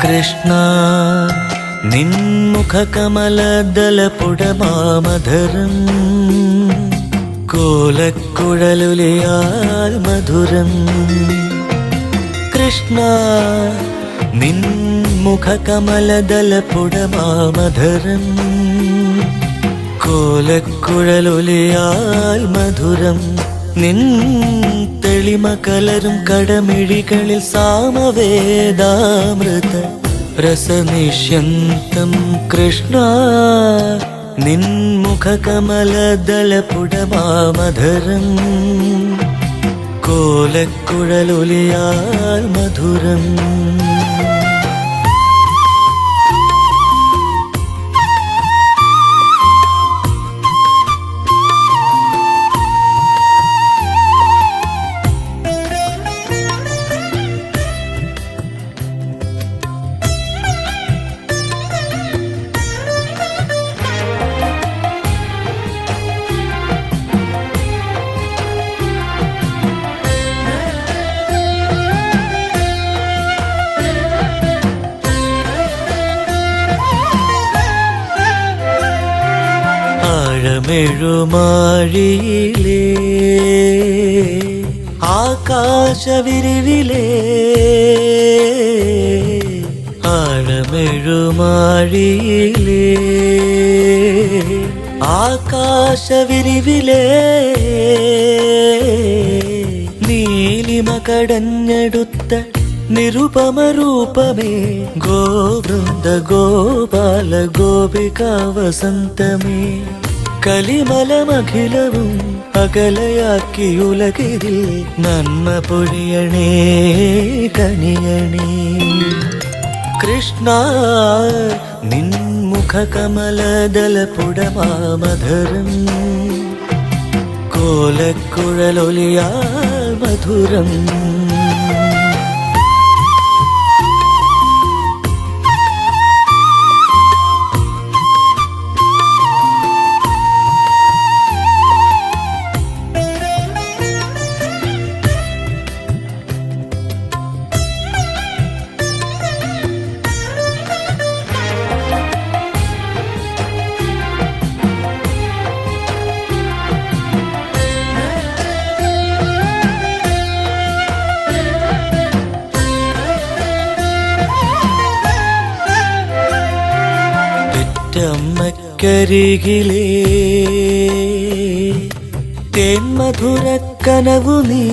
കൃഷ്ണ നിൻമുഖകമലദലപുടമാമധരം കോലക്കുഴലുലിയാൽ മധുരം. കൃഷ്ണ നിൻമുഖകമലദലപുടമാമധരം കോലക്കുഴലുലിയാൽ മധുരം. നിൻ തെളിമ കലരും കടമിഴികളിൽ സാമവേദാമൃത രസനിഷ്യന്തം. കൃഷ്ണ നിൻമുഖകമലദലപുടമാമധരം കോലക്കുഴലുലിയാൽ മധുരം. ആഴമെഴുമാഴിയിലേ ആകാശവിരിവിലേ ആഴമെഴുമാഴിയിലേ ആകാശവിരിവിലേ നീലിമ കടഞ്ഞെടുത്ത നിരുപമരൂപമേ ഗോവൃന്ദ ഗോപാല ഗോപികാ വസന്തമേ. കലിമലമഖിലവും അകലയാക്കിയുലകിതിൽ നന്മ പൊഴിയണേ കനിയണേ. കൃഷ്ണ നിൻമുഖകമലദലപുടമാമധരം കോലക്കുഴലൊലിയാൽ മധുരം. അമ്മക്കരികിലേ തേന്മധുരക്കനവു നീ.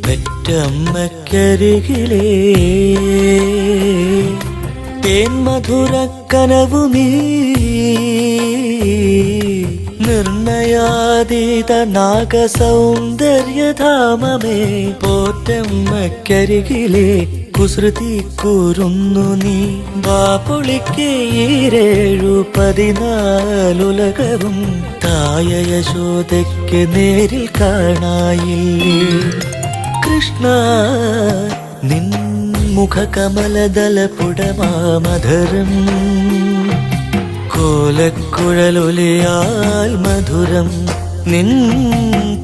പെറ്റമ്മക്കരികിലേ തേന്മധുരക്കനവു നീ. നിർണയാതീത നാഗസൗന്ദര്യധാമമേ പോറ്റമ്മക്കരികിലേ കുസൃതി കൂറുന്നു നീ. വാപൊളിക്ക് 7-14 തായ യശോദയ്ക്ക് നേരിൽ കാണായില്ലേ. കൃഷ്ണ നിൻ മുഖകമലദലപുടമാമധരം കോലക്കുഴലൊലിയാൽ മധുരം. നിൻ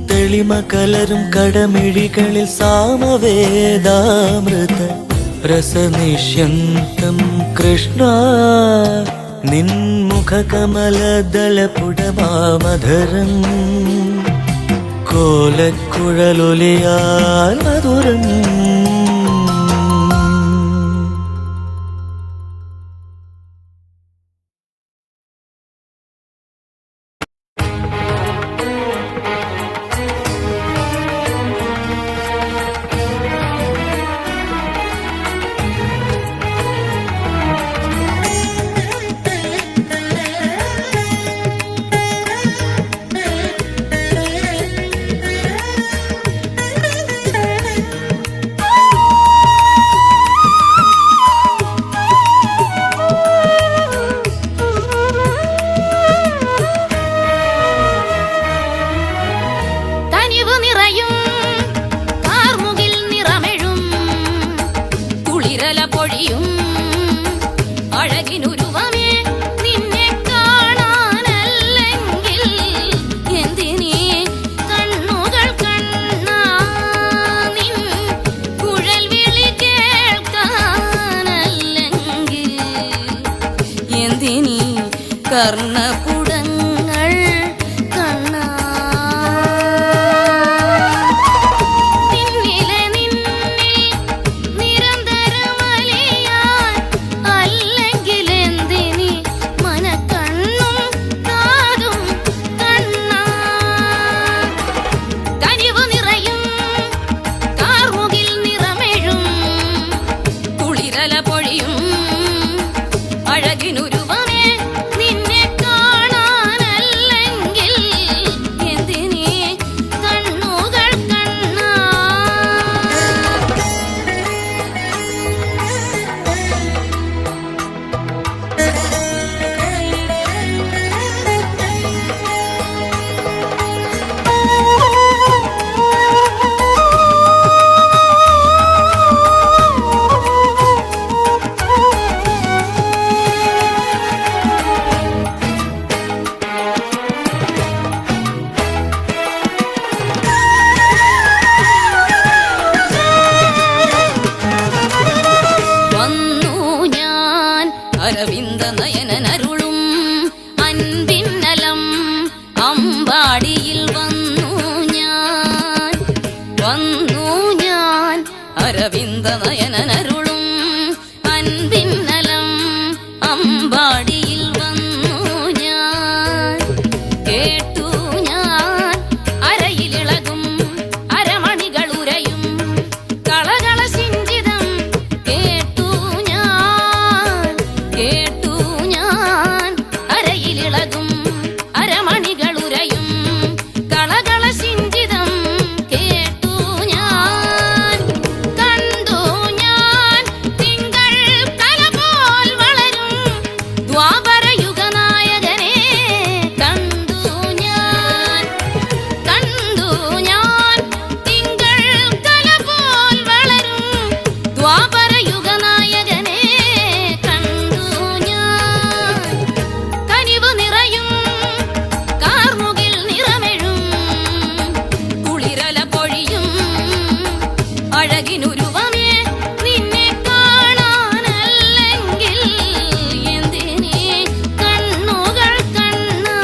തെളിമ കലരും കടമിഴികളിൽ സാമവേദാമൃത രസനിഷ്യന്തം. കൃഷ്ണ നിൻമുഖകമലദലപുടമാമധരം കോലക്കുഴലൊലിയാൽ മധുരം. വർണ്ണപുടങ്ങൾ കണ്ണാ. നിന്നിലെ നിന്നിൽ നിരന്തരമലിയാൻ അല്ലെങ്കിൽ എന്തിനി മനക്കണ്ണും കാതും കണ്ണാ. കനിവ് നിറയും കാർമുകിൽ നിറമെഴും കുളിരല പൊഴിയും അഴകിനുരുവമേ നിന്നെ കാണാനല്ലെങ്കിൽ എന്തിനീ കണ്ണുകൾ കണ്ണാ. വന്നു ഞാൻ അരവിന്ദ നയനനരുളും അൻപിന്നലം അമ്പാടിയിൽ വന്നു ഞാൻ അരവിന്ദ നയനനരുളും അൻപിന്നലം അമ്പാടിയിൽ വന്നു ഞാൻ. കേട്ടു ഞാൻ അരയിലിളകും അരമണികൾ ഉരയും കളകള സിഞ്ചിതം കേട്ടു ഞാൻ അരയിലിളകും അരമണികൾ ഉരയും കളകള സിഞ്ചിതം കേട്ടു ഞാൻ. കണ്ടു ഞാൻ തിങ്കൾ കല പോൽ വളരും ദ്വാപരയുഗനായകനെ കണ്ടു ഞാൻ തിങ്കൾ കല പോൽ വളരും ദ്വാപരയുഗനായകനെ കണ്ടു ഞാൻ. കനിവ് നിറയും കാർമുകിൽ നിറമെഴും കുളിരല പൊഴിയും അഴകിനുരുവമേ നിന്നെ കാണാനല്ലെങ്കിൽ എന്തിനീ കണ്ണുകൾ കണ്ണാ.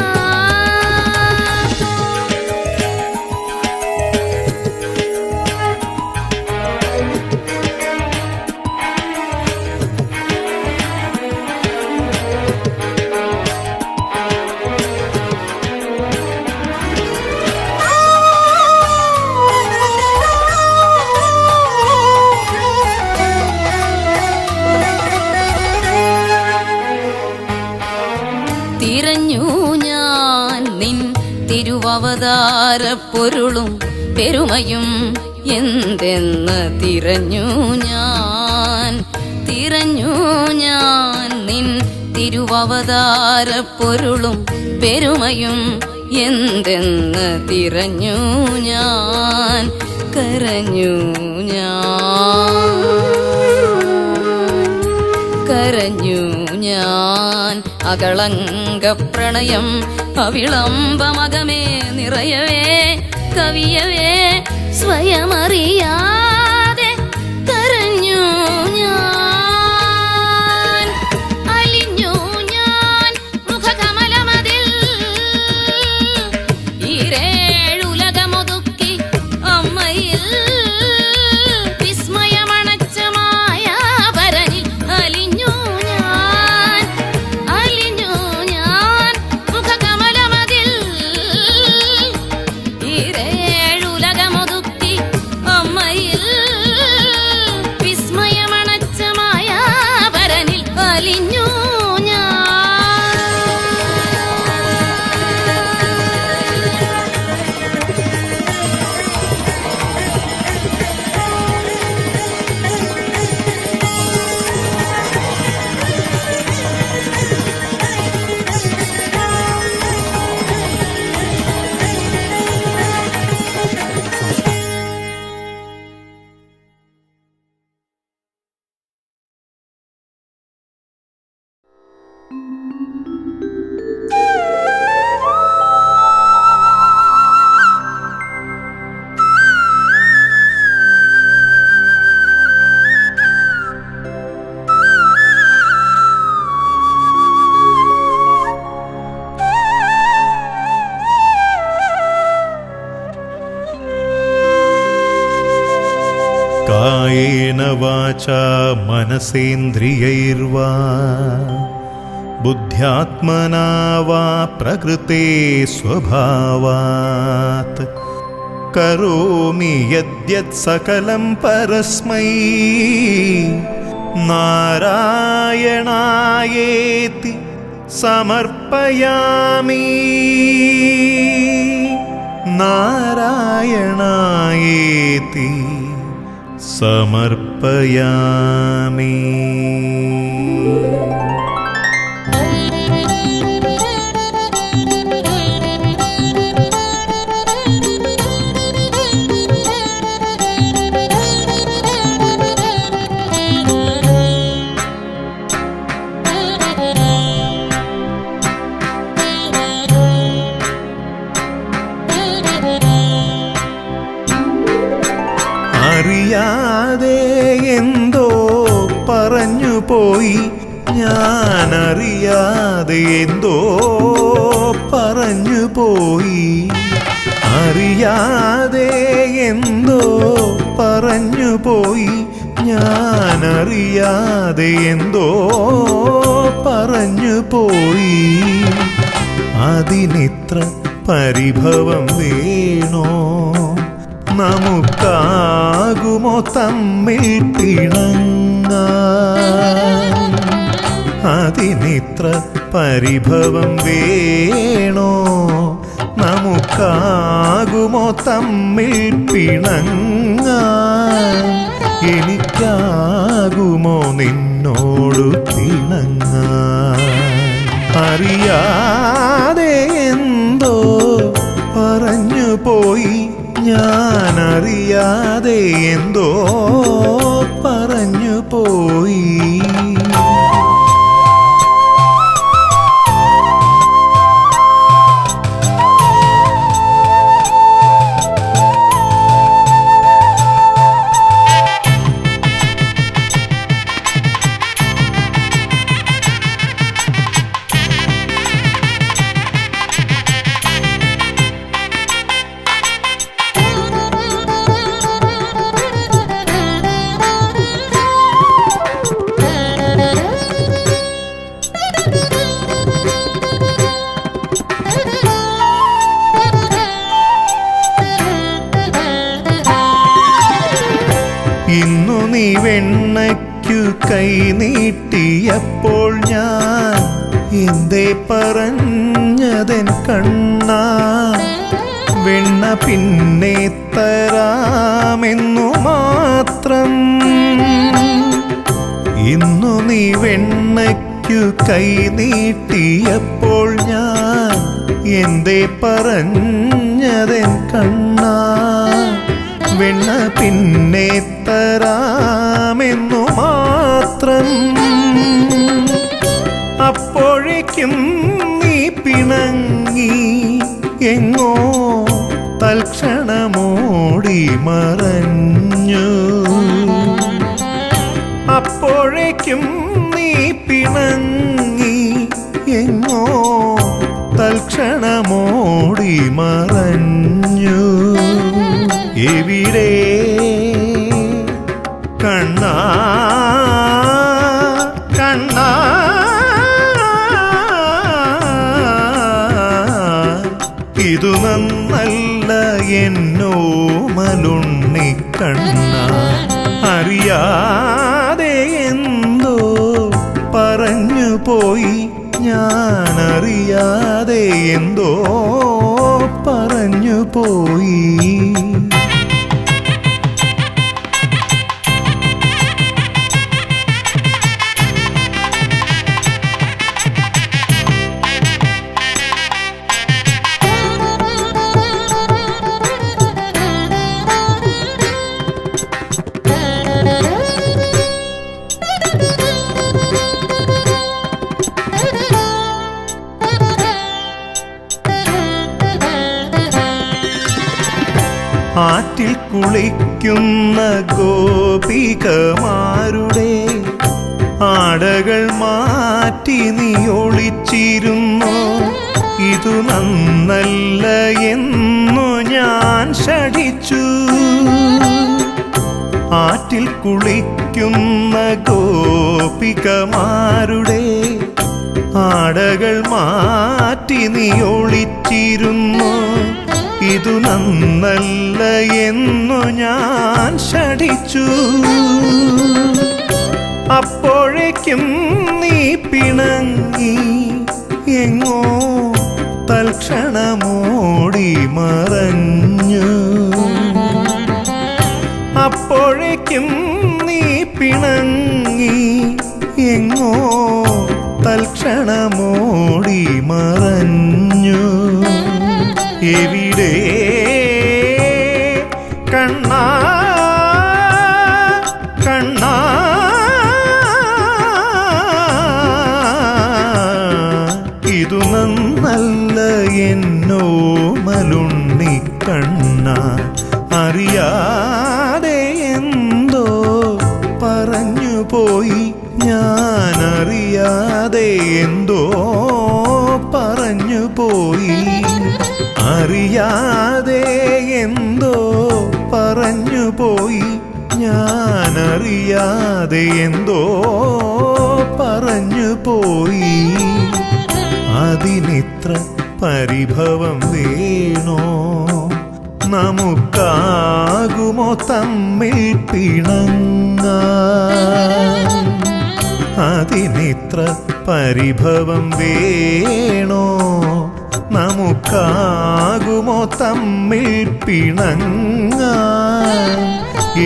തിരഞ്ഞു ഞാൻ നിൻ തിരുവവതാര പൊരുളും പെരുമയും എന്തെന്ന് തിരഞ്ഞു ഞാൻ നിൻ തിരുവവതാര പൊരുളും പെരുമയും എന്തെന്ന് തിരഞ്ഞു ഞാൻ. കരഞ്ഞു ഞാൻ അകളങ്ക പ്രണയം അവിളംബമകമേ നിറയവേ കവിയവേ സ്വയമറിയാതെ കരഞ്ഞു ഞാൻ. അലിഞ്ഞു ഞാൻ മുഖകമലമതിൽ ഈരേഴുലകമൊതുക്കി അമ്മയിൽ വിസ്മയമണച്ച മായാപരനിൽ അലിഞ്ഞു ഞാൻ മുഖകമലമതിൽ ഈരേഴുലകമൊതുക്കി അമ്മയിൽ കായേന വാചാ മനസേന്ദ്രിയൈർവാ ബുദ്ധ്യാത്മനാ വാ പ്രകൃതേ സ്വഭാവാത് കരോമി യദ്യത് സകലം പരസ്മൈ നാരായണായേതി സമർപ്പയാമി. നാരായണായേതി സമർപ്പയാമി. അറിയാതെ എന്തോ പറഞ്ഞു പോയി, ഞാനറിയാതെ എന്തോ പറഞ്ഞു പോയി. അറിയാതെ എന്തോ പറഞ്ഞു പോയി, ഞാനറിയാതെ എന്തോ പറഞ്ഞു പോയി. അതിനിത്ര പരിഭവം വേണോ? നമുക്കാകുമോ തമ്മിൽ പിണങ്ങാൻ? അതിനിത്ര പരിഭവം വേണോ? നമുക്കാകുമോ തമ്മിൽ പിണങ്ങാൻ? എനിക്കാകുമോ നിന്നോട് പിണങ്ങാൻ? അറിയാതെ എന്തോ പറഞ്ഞു പോയി, ഞാനറിയാതെ എന്തോ പറഞ്ഞു പോയി. ഇന്നു നീ വെണ്ണയ്ക്കു കൈ നീട്ടിയപ്പോൾ ഞാൻ എന്തേ പറഞ്ഞതെൻ കണ്ണാ? വെണ്ണ പിന്നെ തരാമെന്നു മാത്രം. ഇന്നു നീ വെണ്ണയ്ക്കു കൈ നീട്ടിയപ്പോൾ ഞാൻ എന്തേ പറഞ്ഞതെൻ കണ്ണാ? വെണ്ണ പിന്നെ തരാമെന്നു മാത്രം. അപ്പോഴേക്കും നീ പിണങ്ങി എങ്ങോ തൽക്ഷണമോടി മറഞ്ഞു. അപ്പോഴേക്കും നീ പിണങ്ങി എങ്ങോ തൽക്ഷണമോടി മറഞ്ഞു. എവിടെ കണ്ണാ കണ്ണാ? ഇതു നന്നല്ല എന്നോ മലുണ്ണി കണ്ണാ. അറിയാതെ എന്തോ പറഞ്ഞു പോയി, ഞാനറിയാതെ എന്തോ പറഞ്ഞു പോയി. ആറ്റിൽ കുളിക്കുന്ന ഗോപികമാരുടെ ആടകൾ മാറ്റി നീ ഒളിച്ചിരുന്നു. ഇതു നന്നല്ല എന്നു ഞാൻ ശഠിച്ചു. ആറ്റിൽ കുളിക്കുന്ന ഗോപികമാരുടെ ആടകൾ മാറ്റി നീ ഒളിച്ചിരുന്നു. ഇതു നന്നല്ല എന്നു ഞാൻ ശഠിച്ചു. അപ്പോഴേക്കും നീ പിണങ്ങി എങ്ങോ തൽക്ഷണമോടി മറഞ്ഞു. അപ്പോഴേക്കും നീ പിണങ്ങി എങ്ങോ തൽക്ഷണമോടി മറഞ്ഞു. എവിടെ കണ്ണാ കണ്ണാ ഇതു നന്നല്ല എന്നോ മലുണ്ണി കണ്ണ. അറിയാതെ എന്തോ പറഞ്ഞു പോയി ഞാൻ. അറിയാതെ എന്തോ പറഞ്ഞു പോയി. അറിയാതെ എന്തോ പറഞ്ഞു പോയി ഞാൻ. അറിയാതെ എന്തോ പറഞ്ഞു പോയി. അതിനിത്ര പരിഭവം വേണോ? നമുക്കാകുമോ തമ്മിൽ പിണങ്ങാൻ? അതിനിത്ര പരിഭവം വേണോ? നമുക്കാകുമോ തമ്മിൽ പിണങ്ങാൻ?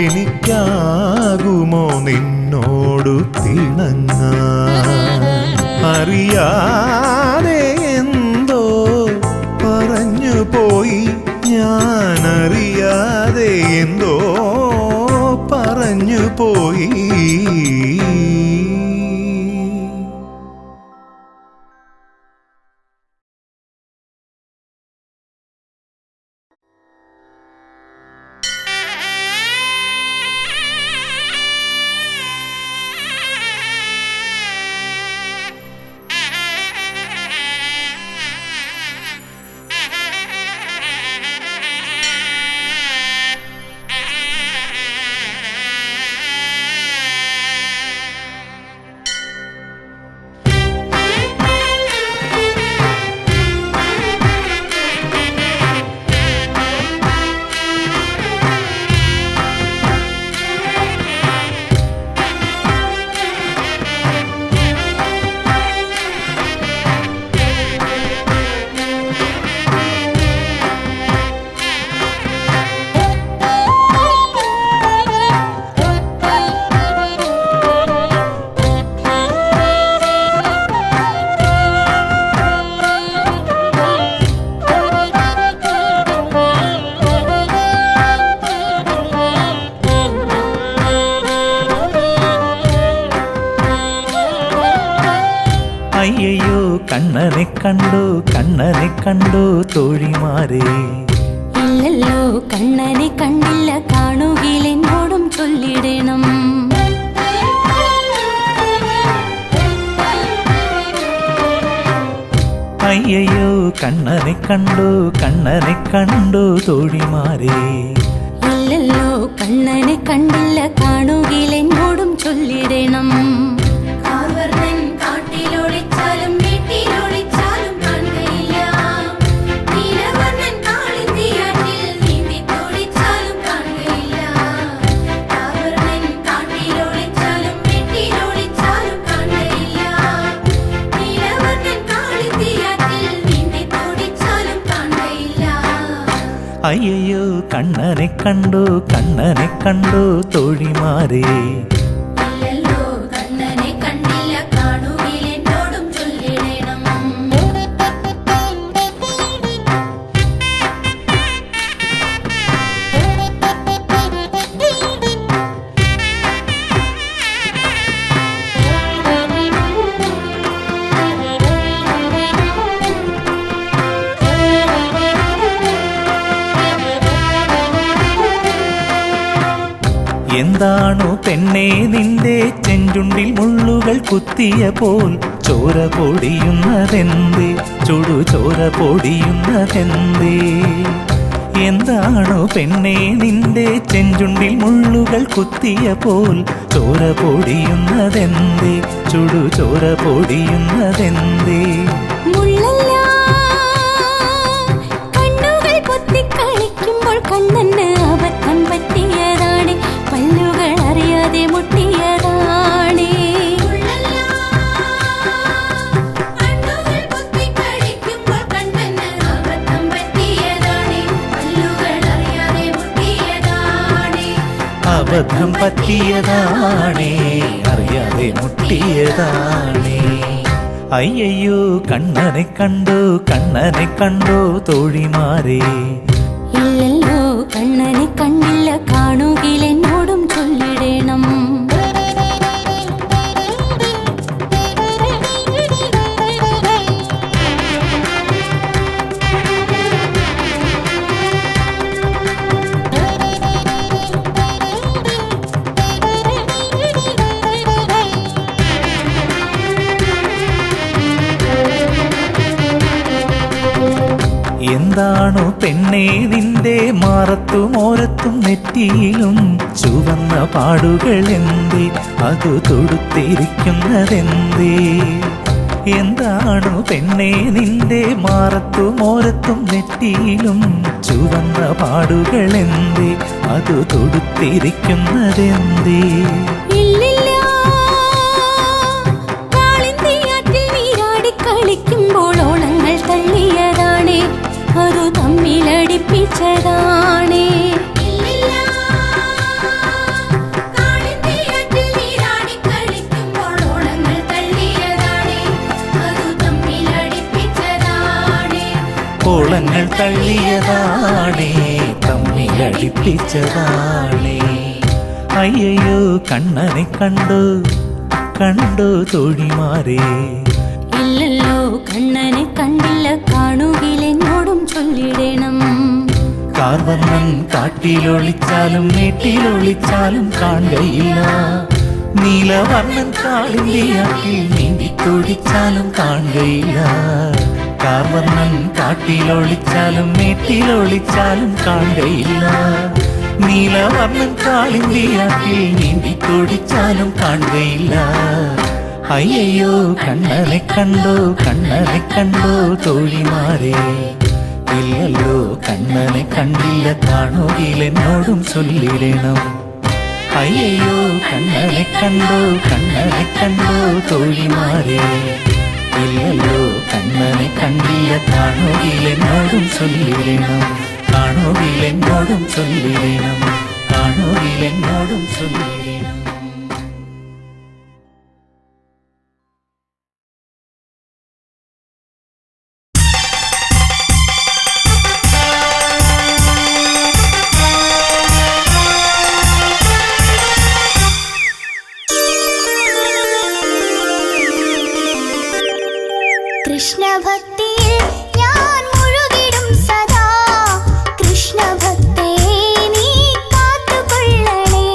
എനിക്കാകുമോ നിന്നോടു പിണങ്ങാൻ? അറിയാതെ എന്തോ പറഞ്ഞു പോയി ഞാൻ. അറിയാതെ എന്തോ പറഞ്ഞു പോയി. അയ്യയ്യോ കണ്ണനെ കണ്ടു കണ്ണനെ കണ്ടു തോഴിമാരെ. ഇല്ലല്ലോ കണ്ണനെ കണ്ടില്ല, കാണുകിൽ എന്നോടും ചൊല്ലിടണം. അയ്യയ്യോ കണ്ണനെ കണ്ടു കണ്ണനെ കണ്ടു തോഴിമാരെ. ഇല്ലല്ലോ കണ്ണനെ കണ്ടില്ല, കാണുകിൽ എന്നോടും ചൊല്ലിടണം. കാർവർണ്ണൻ കാട്ടിലൊളിച്ചാലും വീട്ടിലൊളിച്ചാലും കാണുകയില്ല. നീലവർണ്ണൻ കാളിന്തിയാറ്റിൽ നീന്തിത്തോടിച്ചാലും കാണുകയില്ല. കാർവർണ്ണൻ കാട്ടിലൊളിച്ചാലും വീട്ടിലൊളിച്ചാലും കാണുകയില്ല. നീലവർണ്ണൻ കാളിന്തിയാറ്റിൽ നീന്തിത്തോടിച്ചാലും കാണുകയില്ല. അയ്യയ്യോ കണ്ണനെ കണ്ടു കണ്ണനെ കണ്ടു തോഴിമാരെ. ഇല്ലല്ലോ കണ്ണനെ കണ്ടില്ല, കാണുകിൽ എന്നോടും ചൊല്ലിടണം. എന്താണു പെണ്ണേ നിന്റെ ചെഞ്ചുണ്ടിൽ മുള്ളുകൾ കുത്തിയ പോൽ ചോര പൊടിയുന്നതെന്തേ ചുടുചോര പൊടിയുന്നതെന്തേ എന്താണോ പെണ്ണേ നിന്റെ ചെഞ്ചുണ്ടിൽ മുള്ളുകൾ കുത്തിയ പോൽ ചോര പൊടിയുന്നതെന്തേ ചുടുചോര പൊടിയുന്നതെന്തേ മുള്ളല്ല കണ്ണുകൾ പൊത്തിക്കളിക്കുമ്പോൾ കണ്ണന് അബദ്ധം പറ്റിയതാണ് പല്ലുകൾ അറിയാതെ മുട്ടിയതാണ് അബദ്ധം പറ്റിയതാണേ അറിയാതെ മുട്ടിയതാണേ അയ്യയ്യോ കണ്ണനെ കണ്ടോ തോഴിമാരെ ഇല്ലല്ലോ കണ്ണനെ കണ്ടില്ല കാണുകിൽ എന്നോടും ചൊല്ലിടണം എന്താണോ പെണ്ണേ നിന്റെ മാറത്തും ഓരത്തും നെറ്റിയിലും ചുവന്ന പാടുകൾ എന്തേ അതു തൊടുത്തിരിക്കുന്നതെന്തേ എന്താണോ പെണ്ണേ നിന്റെ മാറത്തും ഓരത്തും നെറ്റിയിലും ചുവന്ന പാടുകൾ എന്തേ അതു തൊടുത്തിരിക്കുന്നതെന്തേ കളിക്കുമ്പോൾ ഓളങ്ങൾ തള്ളിയതാണ് അതു തമ്മിലടിപ്പിച്ചതാണ് ഓളങ്ങൾ തള്ളിയതാണേ തമ്മിലടിപ്പിച്ചതാണേ അയ്യയ്യോ കണ്ണനെ കണ്ടോ തോഴിമാരെ ഇല്ലല്ലോ കണ്ണനെ കണ്ടില്ല കാണുകിൽ എന്നോടും ചൊല്ലിടണം കാർവർണ്ണൻ കാട്ടിലൊളിച്ചാലും മേട്ടിലൊളിച്ചാലും കാണുകയില്ല നീലവർണ്ണൻ കാളിന്റെ ആട്ടിൽ നീന്തിത്തൊഴിച്ചാലും കാണുകയില്ല കാർവർണ്ണൻ കാട്ടിലൊളിച്ചാലും മേട്ടിലൊളിച്ചാലും കാണുകയില്ല നീലവർണ്ണൻ കാളിന്റെ ആട്ടിൽ നീന്തിത്തൊഴിച്ചാലും കാണുകയില്ല അയ്യയ്യോ കണ്ണനെ കണ്ടോ തോഴിമാരെ ഇല്ലല്ലോ കണ്ണനെ കണ്ടില്ല കാണുകിൽ എന്നോടും ചൊല്ലിടണം അയ്യയ്യോ കണ്ണനെ കണ്ടോ തോഴിമാരെ ഇല്ലല്ലോ കണ്ണനെ കണ്ടില്ല കാണുകിൽ എന്നോടും ചൊല്ലിടണം കാണുകിൽ എന്നോടും ചൊല്ലിടണം കാണുകിൽ എന്നോടും ചൊല്ലിടണം കൃഷ്ണഭക്തിയിൽ ഞാൻ മുഴുകിടും സദാ കൃഷ്ണഭക്തേ നീ കാത്തുകൊള്ളണേ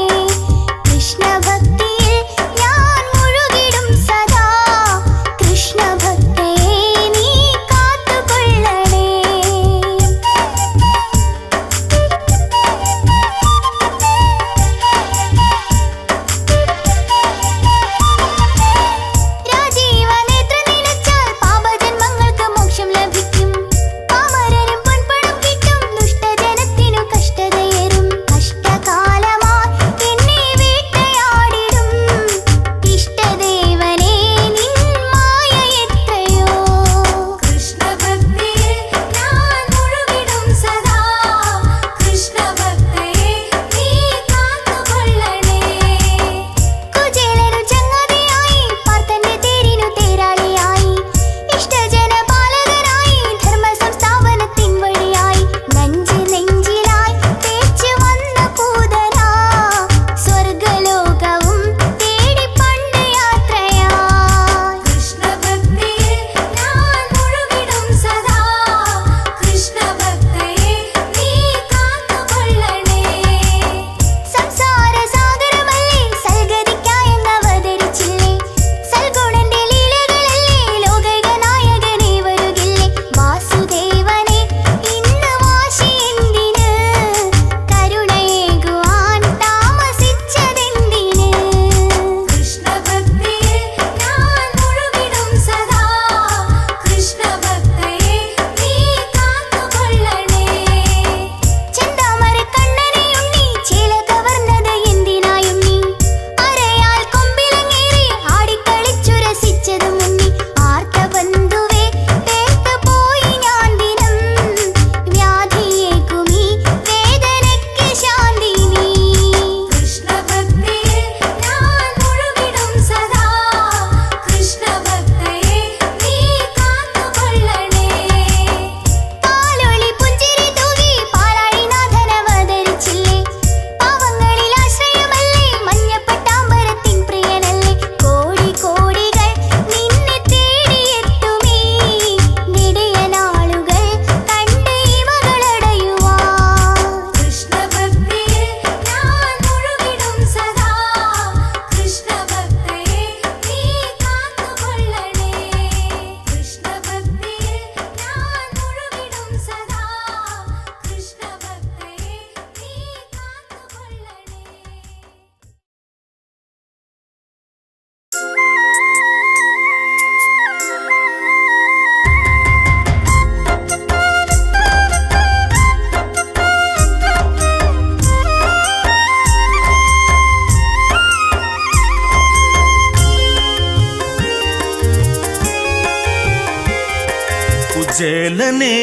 കുചേലനേ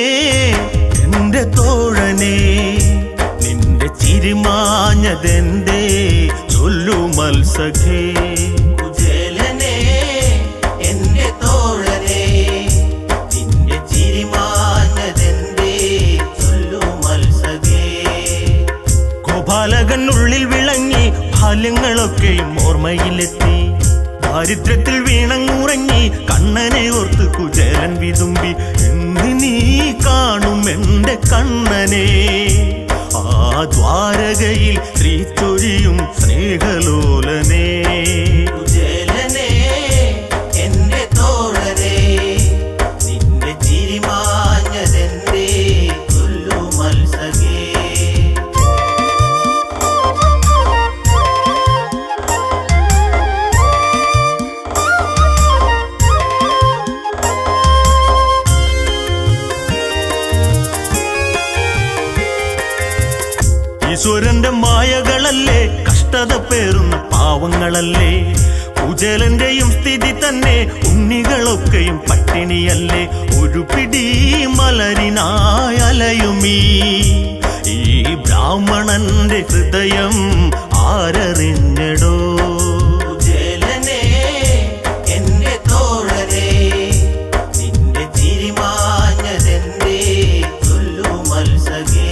എന്റെ തോഴനേ നിന്റെ ചിരിമാഞ്ഞതെന്തേ ചൊല്ലു മത്സഖേ കുചേലനേ എന്റെ തോഴനേ നിന്റെ ചിരിമാഞ്ഞതെന്തേ ചൊല്ലു മത്സഖേ ഗോപാലകനുള്ളിൽ വിളങ്ങി ബാല്യങ്ങളൊക്കെയും ഓർമ്മയിലെത്തി ദാരിദ്ര്യത്തിൽ വീണങ്ങുറങ്ങി കണ്ണനെ ഓർത്ത് കുചേലൻ വിതുമ്പി എന്ന് നീ കാണും എന്റെ കണ്ണനെ ആ ദ്വാരകയിൽ ശ്രീചൊരിയും സ്നേഹലോലനേ കുചേലനേ എന്റെ തോഴനേ നിന്റെ ചിരിമാഞ്ഞതെന്തേ ചൊല്ലു മത്സഖേ ഈശ്വരന്റെ മായകളല്ലേ കഷ്ടത പേറുന്ന പാവങ്ങളല്ലേ കുചേലന്റെയും സ്ഥിതി തന്നെ ഉണ്ണികളൊക്കെയും പട്ടിണിയല്ലേ ഒരു പിടി മലരിനായലയുമീ ഈ ബ്രാഹ്മണന്റെ ഹൃദയം ആരറിഞ്ഞടോ കുചേലനേ എന്റെ തോഴനേ നിന്റെ ചിരിമാഞ്ഞതെന്തേ ചൊല്ലു മത്സഖേ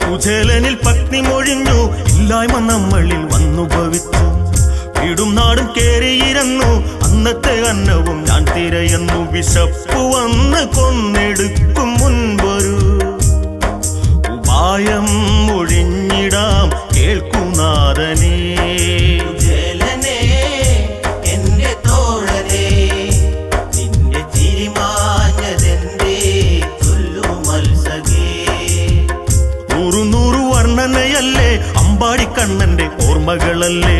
കുചേലനിൽ പത്നി മൊഴിഞ്ഞു ഇല്ലായ്മ നമ്മളിൽ വന്നു ഭവിച്ചു വീടും നാടും കേറിയിരുന്നു അന്നത്തെ അന്നവും ഞാൻ തിരയുന്നു വിശപ്പു വന്ന് കൊന്നെടുക്കും മുൻപൊരു ഉപായം ഒഴിഞ്ഞിടാം കേൾക്കുനാഥനേ കുചേലനേ എന്റെ തോഴനേ നിന്റെ ചിരിമാഞ്ഞതെന്തേ ചൊല്ലു മത്സഖേ നൂറു വർണ്ണനയല്ലേ അമ്പാടിക്കണ്ണന്റെ ഓർമ്മകളല്ലേ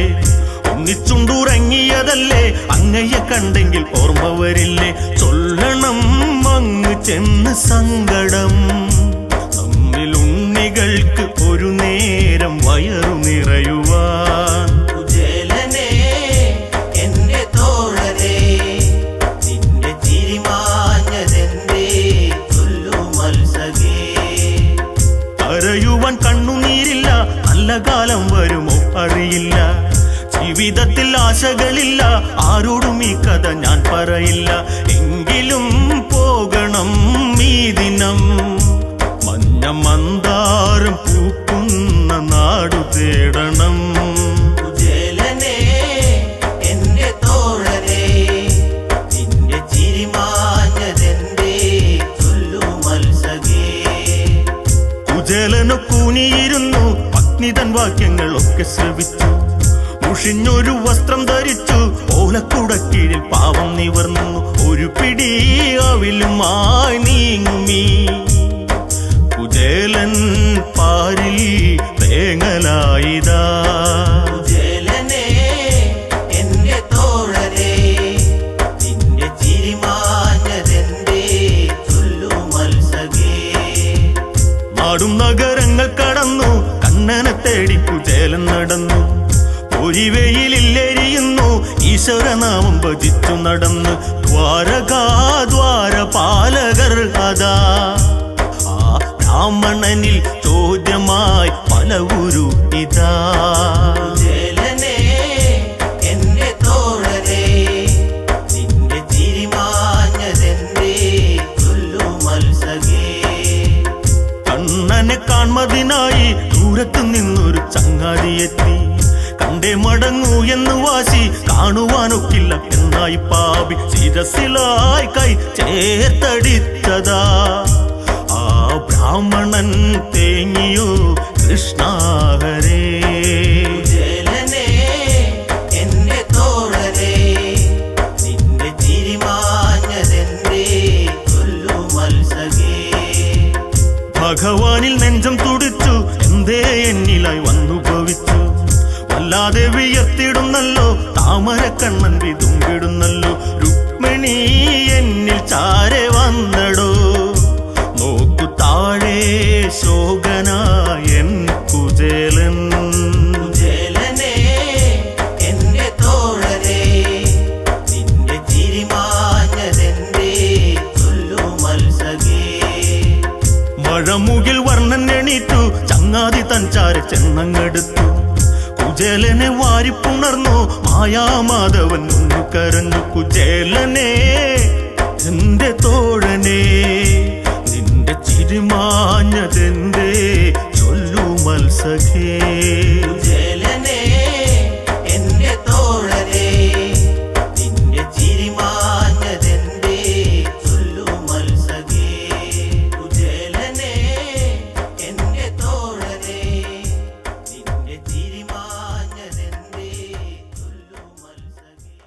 ഒന്നിച്ചുണ്ടുറങ്ങിയതല്ലേ അങ്ങയെ കണ്ടെങ്കിൽ ഓർമ്മ വരില്ലേ ചൊല്ലണം അങ്ങ് ചെന്ന് സങ്കടം നമ്മിൽ ഉണ്ണികൾക്ക് ഒരു നേരം വയറു നിറയുവാൻ കുചേലനേ എന്റെ തോഴനേ നിന്റെ ചിരിമാഞ്ഞതെന്തേ ചൊല്ലു മത്സഖേ കരയുവാൻ കണ്ണുനീരില്ല നല്ല കാലം വരുമോ അറിയില്ല ജീവിതത്തിൽ ആശകളില്ല ആരോടും ഈ കഥ ഞാൻ പറയില്ല എങ്കിലും പോകണം ഈ ദിനം മഞ്ഞ മന്ദാരം പൂക്കുന്ന നാടു തേടണം കുചേലനേ എന്റെ തോഴനേ നിന്റെ ചിരിമാഞ്ഞതെന്തേ ചൊല്ലു മത്സഖേ കുചേലനു കൂനിയിരുന്നു പത്നി തൻ വാക്യങ്ങളൊക്കെ ശ്രവിച്ചു മുഷിഞ്ഞൊരു വസ്ത്രം ധരിച്ചു ഓലക്കുടക്കീഴിൽ പാവം നിവർന്നു ഒരു പിടി അവിലുമായി നീങ്ങുമീ കുചേലൻ പാരിൽ തേങ്ങലായിതാ കുചേലനേ എന്റെ തോഴനേ നിന്റെ ചിരിമാഞ്ഞതെന്തേ ചൊല്ലു മത്സഖേ നാടും നഗരങ്ങൾ കടന്നു കണ്ണനെ തേടി കുചേലൻ നടന്നു പൊരിവെയിലെരിയുന്നു ഈശ്വരനാമം ഭജിച്ചു നടന്ന് ദ്വാരപാലകർ അതാ ആ ബ്രാഹ്മണനിൽ ചോദ്യമായി പല ഗുരു ഇതാ കുചേലനേ എന്റെ തോഴനേ നിന്റെ ചിരിമാഞ്ഞതെന്തേ ചൊല്ലു മത്സഖേ കണ്ണനെ കാൺമതിനായി ദൂരത്തു നിന്നൊരു ചങ്ങാതിയെത്തി കണ്ടേ മടങ്ങൂ എന്ന് വാശി കാണുവാനൊക്കില്ല എന്നായി പാപി ശിരസിലായി കൈ ചേർത്തടിച്ചതാ ആ ബ്രാഹ്മണൻ തേങ്ങിയോ കൃഷ്ണാഹരേ കുചേലനേ എന്റെ തോഴനേ നിന്റെ ചിരിമാഞ്ഞതെന്തേ ചൊല്ലു മത്സഖേ ഭഗവാനിൽ നെഞ്ചം തുടിച്ചു എന്തേ എന്നിലായി വന്നു ഭവിച്ചു വല്ലാതെ വിയർത്തിടുന്നല്ലോ താമരക്കണ്ണൻ വിതുമ്പിടുന്നല്ലോ രുക്മിണി എന്നിൽ ചാരെ വന്നടോ നോക്കു താഴെ ശോകനായൻ കുചേലൻ കുചേലനേ എന്റെ തോഴനേ നിന്റെ ചിരിമാഞ്ഞതെന്തേ ചൊല്ലു കുഞ്ചാതി തൻചാര ചെന്നങ്ങെടുത്തു. കുചേലനെ വാരിപ്പുണർന്നു മായാമാധവൻ ഒന്നു കരഞ്ഞു. കുചേലനെ എന്റെ തോഴനെ നിന്റെ ചിരിമാഞ്ഞതെന്തേ ചൊല്ലു മത്സഖേ. കുചേലനെ എന്റെ തോഴനെ നിന്റെ ചിരിമാഞ്ഞതെന്തേ ചൊല്ലു മത്സഖേ. കുചേലനെ എന്റെ തോഴനെ നിന്റെ ചിരിമാഞ്ഞതെന്തേ ചൊല്ലു മത്സഖേ.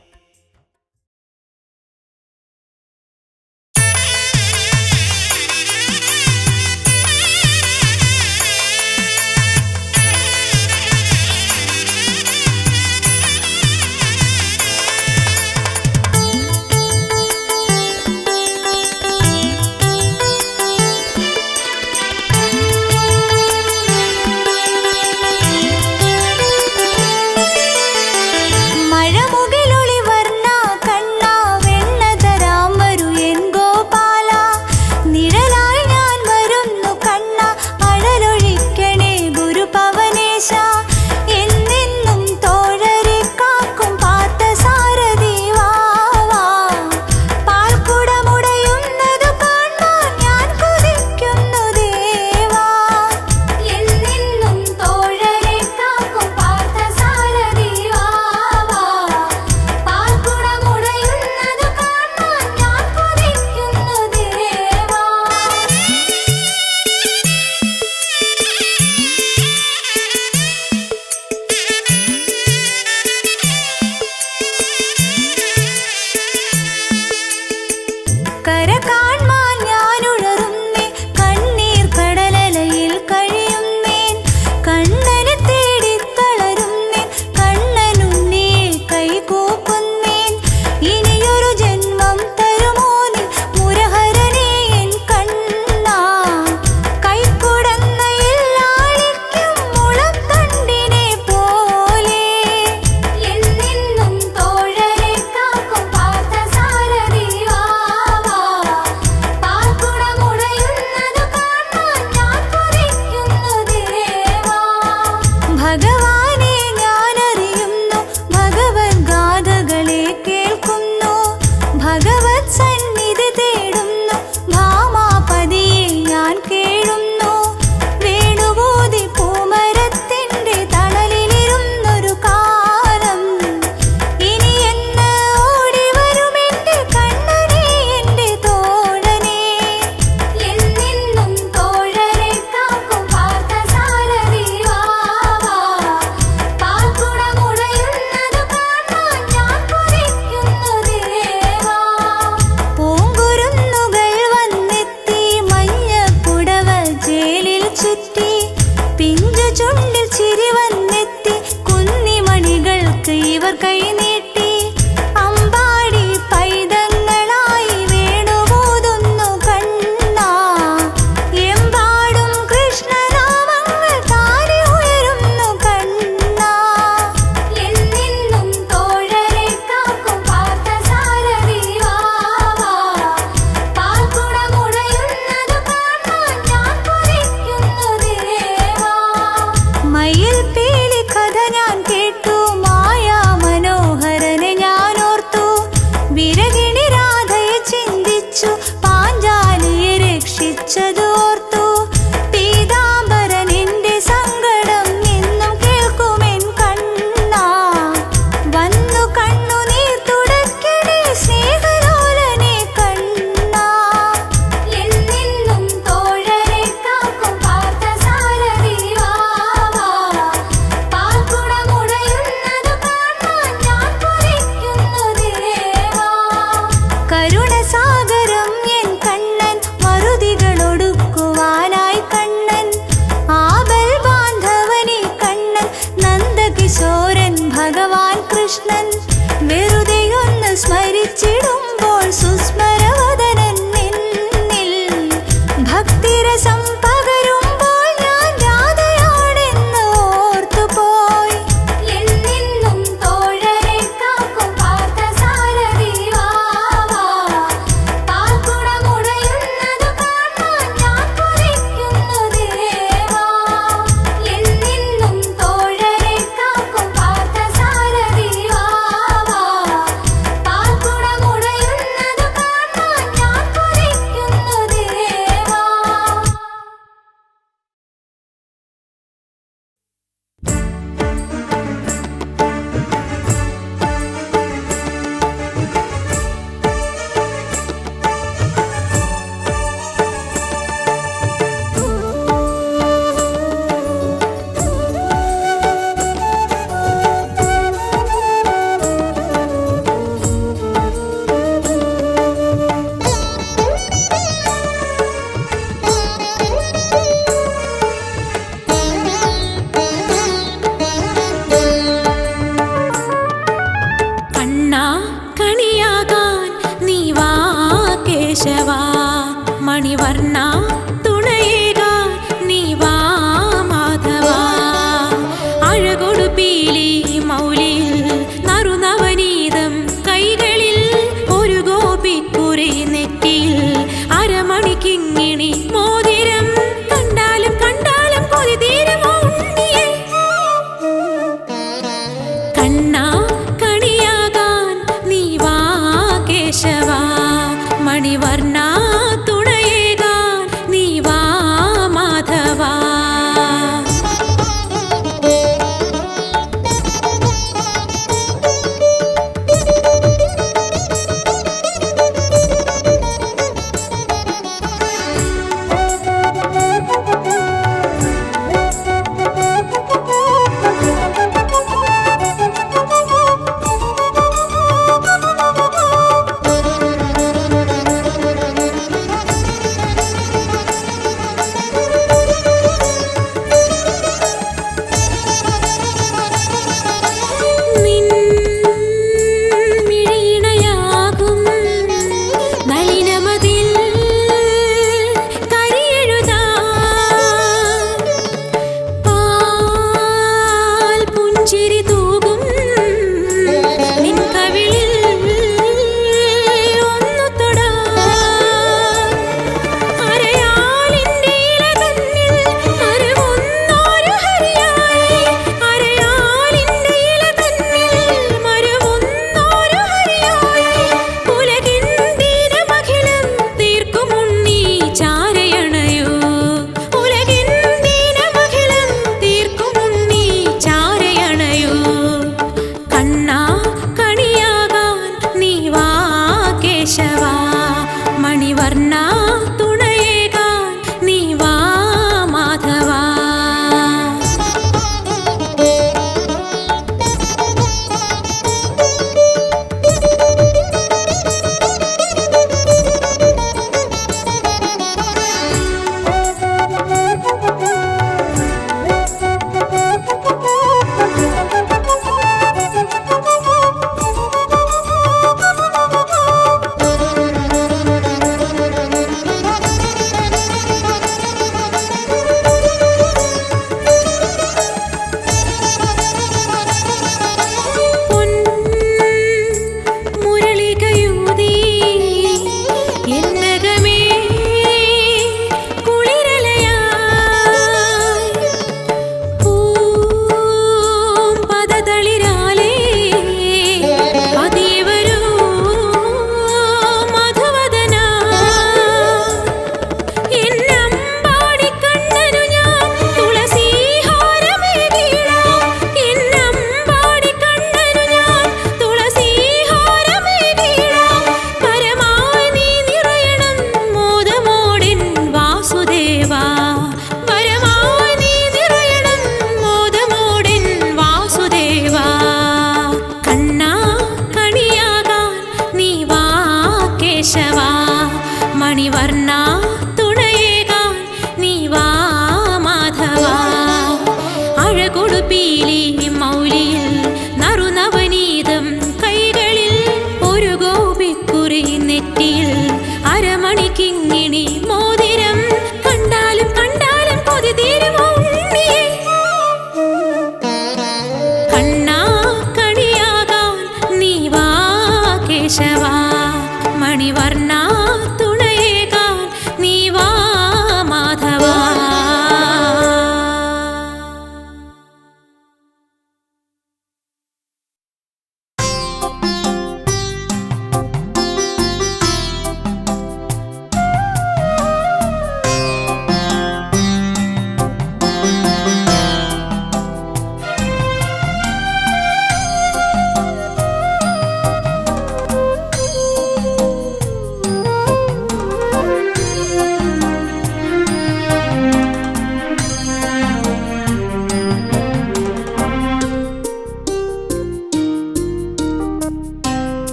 മയിൽ പീലി കഥ ഞാൻ കേട്ടു മായാ മനോഹര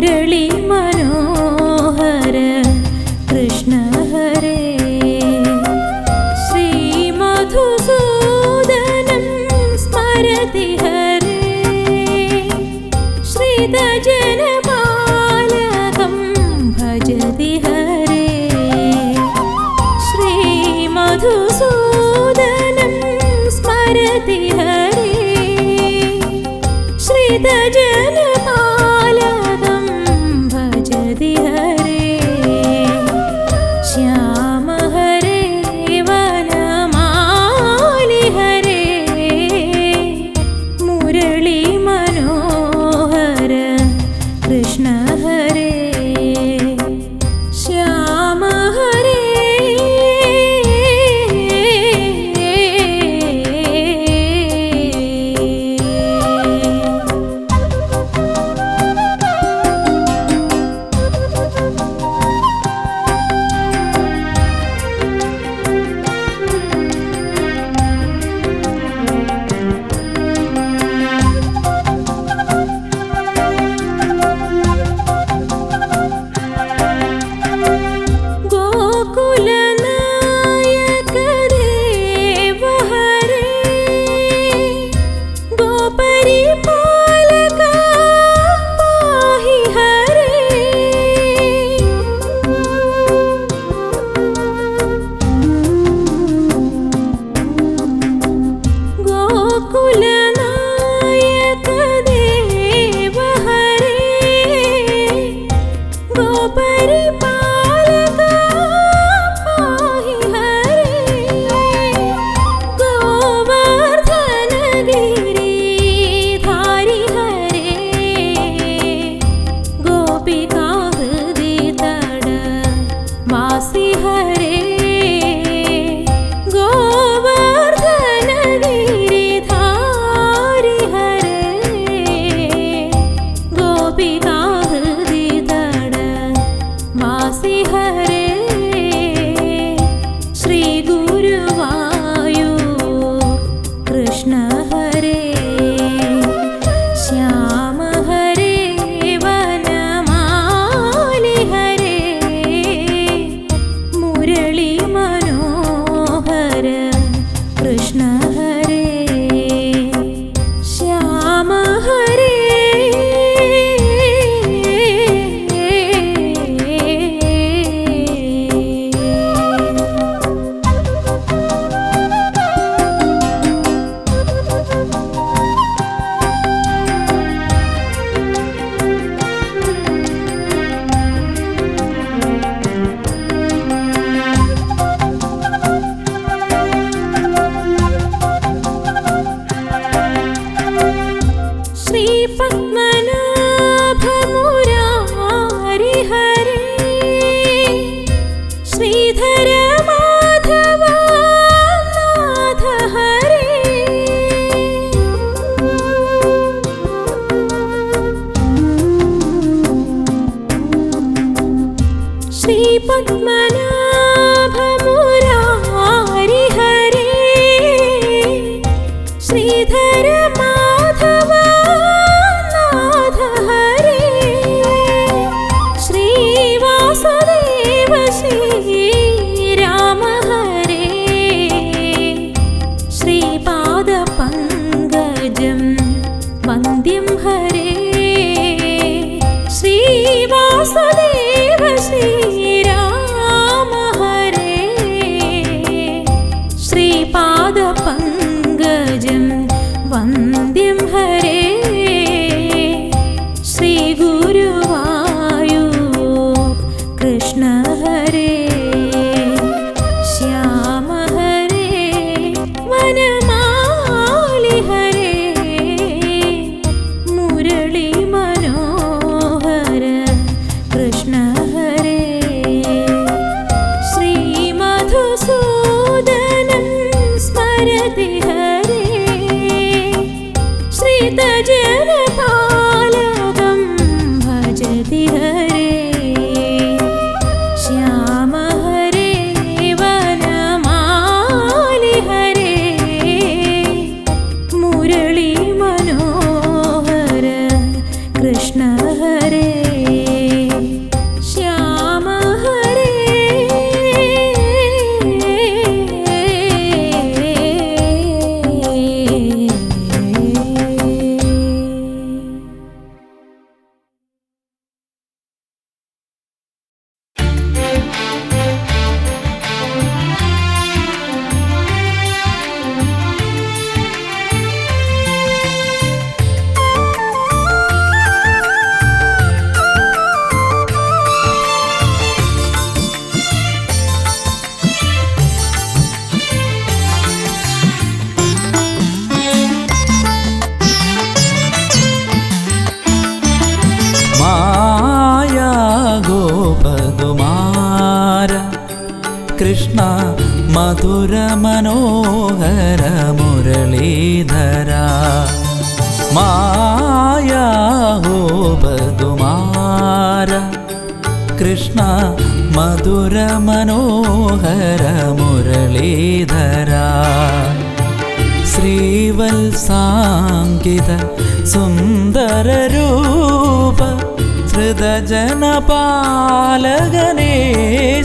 മുരളി മനോഹര കൃഷ്ണ ഹരേ ശ്രീ മധുസൂദനം സ്മരതി ഹരേ ശ്രിതജനപാലകം ഭജതി ഹരേ ശ്രീ മധുസൂദനം സ്മരതി ഹരേ ശ്രിതജനപാലകം ഭജതി ഹരേ ശ്യാമ ഹരേ വനമാലി ഹരേ മുരളി മനോഹര കൃഷ്ണ ഹരേ ശ്യാമ ഹരേ वन्द्यं हरे श्रीवासुदेव श्रीराम हरे श्रीपादपङ्कजं वन्द्यं हरे श्रीगुरुवायु कृष्ण हरे श्याम हरे वनमालि हरे मुरली मनोहर कृष्ण हरे श्रीमधुसूदनं स्मरति हरे श्रितजनपालकं भजति हरे श्याम हरे वनमालि हरे मुरली मनोहर कृष्ण हरे। കൃഷ്ണ മധുര മനോഹര മുരളീധര മായാഹോപകുമാര കൃഷ്ണ മധുര മനോഹര മുരളീധര ശ്രീവത്സാംഗിത സുന്ദര രൂപ ഹൃദജനപാലകനേ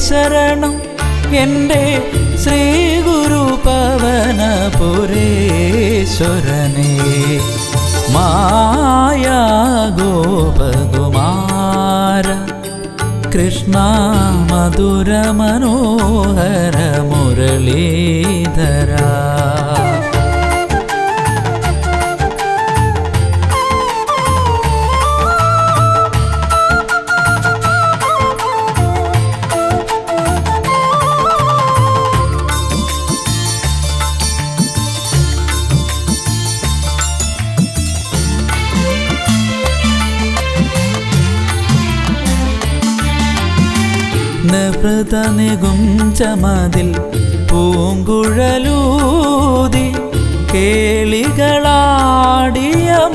ശരണം എൻ്റെ ശ്രീ ഗുരു പവനപുരേശ്വരനേ മായാ ഗോപകുമാര കൃഷ്ണ മധുര മനോഹര മുരളീധര നൃപൃത നികുഞ്ചമതിൽ പൂങ്കുഴലൂതി കേളികളാടിയ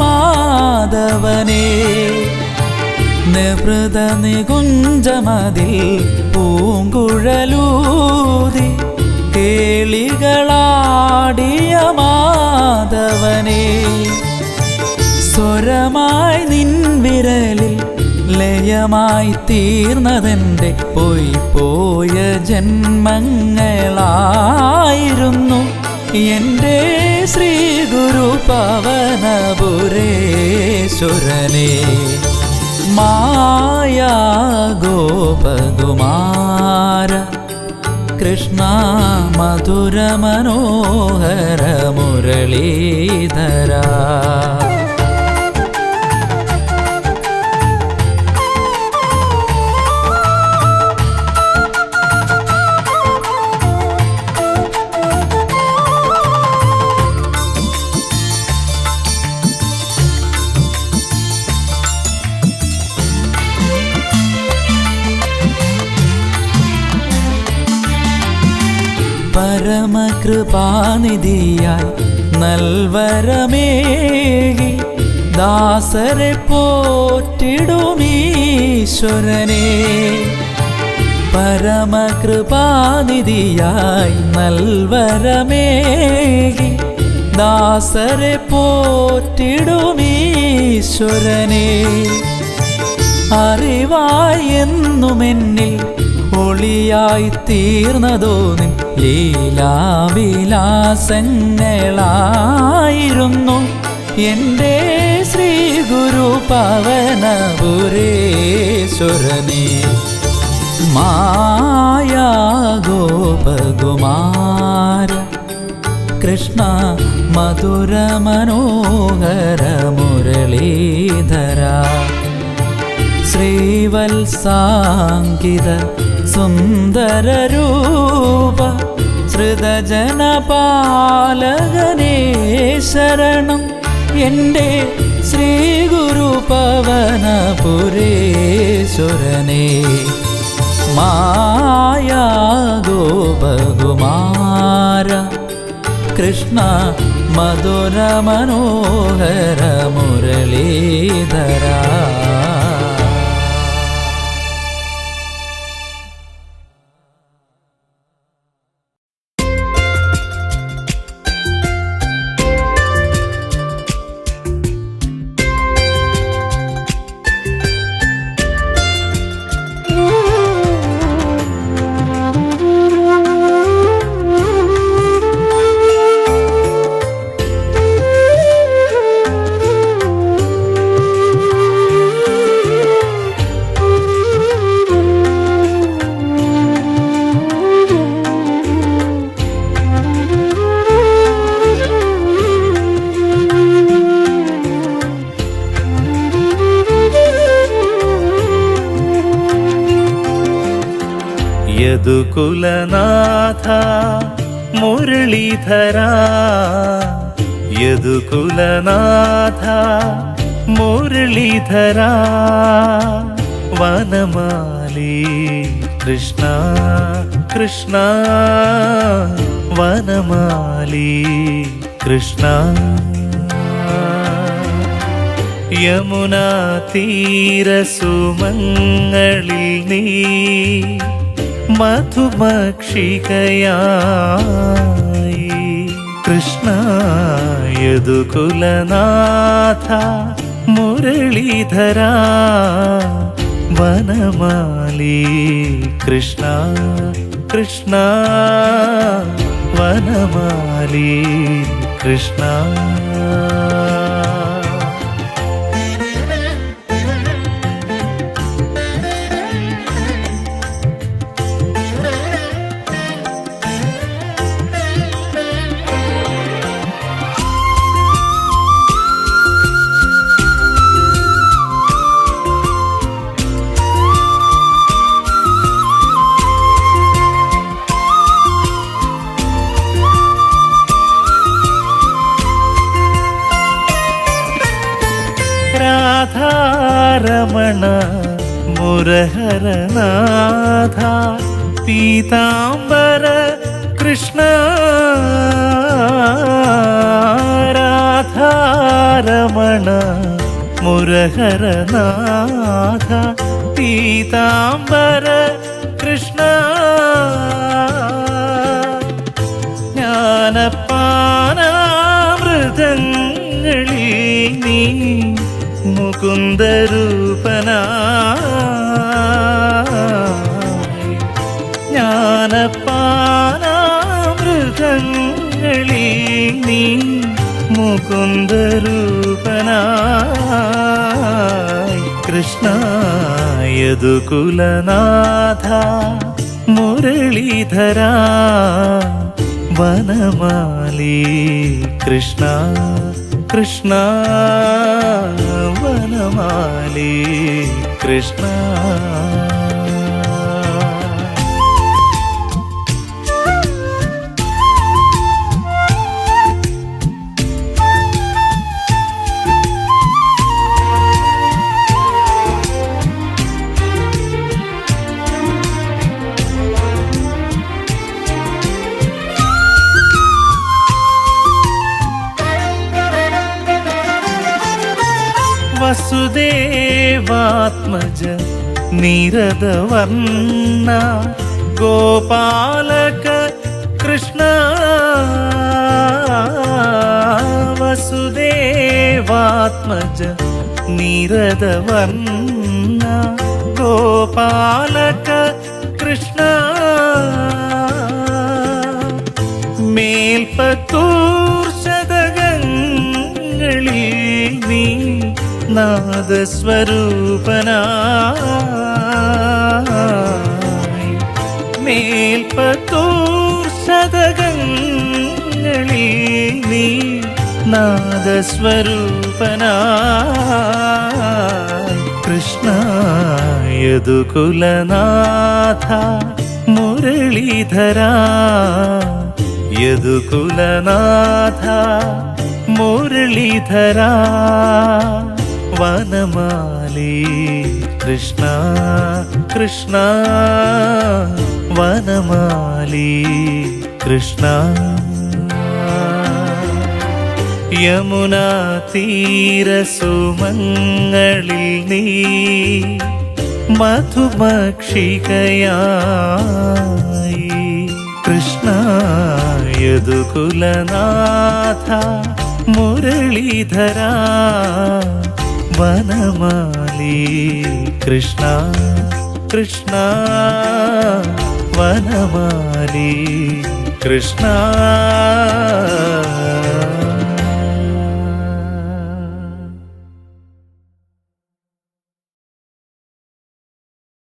മാധവനേ നൃപൃത നികുഞ്ചമതിൽ പൂങ്കുഴലൂതി കേളികളാടിയ മാധവനേ സ്വരമായി നിൻ വിരലിൽ ലയമായി തീർന്നതെൻ്റെ പോയ ജന്മങ്ങളായിരുന്നു എൻ്റെ ശ്രീ ഗുരു പവനപുരേശ്വരനേ മായാ ഗോപകുമാര കൃഷ്ണ മധുര മനോഹര മുരളീധര പരമകൃപാനിധിയായി നൽവരമേകി ദാസരെ പോറ്റിടുമീശ്വരനേ പരമകൃപാനിധിയായി നൽവരമേകി ദാസരെ പോറ്റിടുമീശ്വരനേ അറിവായി എന്നുമെന്നിൽ ഒളിയായി തീർന്നതോ നിൻ ലീലാവിലാസങ്ങളായിരുന്നു എൻ്റെ ശ്രീ ഗുരു പവനപുരേശ്വരനേ മായാ ഗോപകുമാര കൃഷ്ണ മധുര മനോഹര മുരളീധര ശ്രീവത്സാംഗിത സുന്ദര രൂപ ഹൃദജനപാലകനേ ശരണം എൻ്റെ ശ്രീ ഗുരു പവനപുരേശ്വരനേ മായാ ഗോപകുമാര കൃഷ്ണ മധുര മനോഹര മുരളീധര യദുകുലനാഥ മുരളീധര യദുകുലനാഥ മുരളീധര വനമാലി കൃഷ്ണ കൃഷ്ണ വനമാലി കൃഷ്ണ യമുനാ തീരസുമങ്ങളിൽ നീ മധുമക്ഷികയായി കൃഷ്ണ യദുകുലനാഥ മുരളീധര വനമാലി കൃഷ്ണ കൃഷ്ണ വനമാലി കൃഷ്ണ രാധാരമണ മുരഹരനാഥ പീതാംബര കൃഷ്ണ രാധാരമണ മുരഹരനാഥ പീതാംബര കൃഷ്ണ ജ്ഞാനപാനാമൃതങ്ങളിൽ നീ മുകുന്ദരൂപനായി ജ്ഞാനപാനാമൃതങ്ങളിൽ നീ മുകുന്ദരൂപനായി കൃഷ്ണ യദുകുലനാഥ മുരളീധര വനമാലി കൃഷ്ണ കൃഷ്ണ വനമാലി കൃഷ്ണ വസുദേവാത്മജ നിരതവർണ്ണ ഗോപാലക കൃഷ്ണ വസുദേവാത്മജ നിരതവർണ്ണ ഗോപാലക കൃഷ്ണ മേൽപത്തൂർ ശതകങ്ങളിൽ നീ നാദസ്വരൂപനായി മേൽപത്തൂർ ശതകങ്ങളിൽ നീ നാദസ്വരൂപനായി കൃഷ്ണ യദുകുലനാഥ മുരളീധര യദുകുലനാഥ മുരളീധര വനമാലി കൃഷ്ണ കൃഷ്ണ വനമാലി കൃഷ്ണ യമുനാ തീരസുമങ്ങളിൽ നീ മധുമക്ഷികയായി കൃഷ്ണ യദുകുലനാഥ മുരളീധര വനമാലി കൃഷ്ണ കൃഷ്ണ വനമാലി കൃഷ്ണ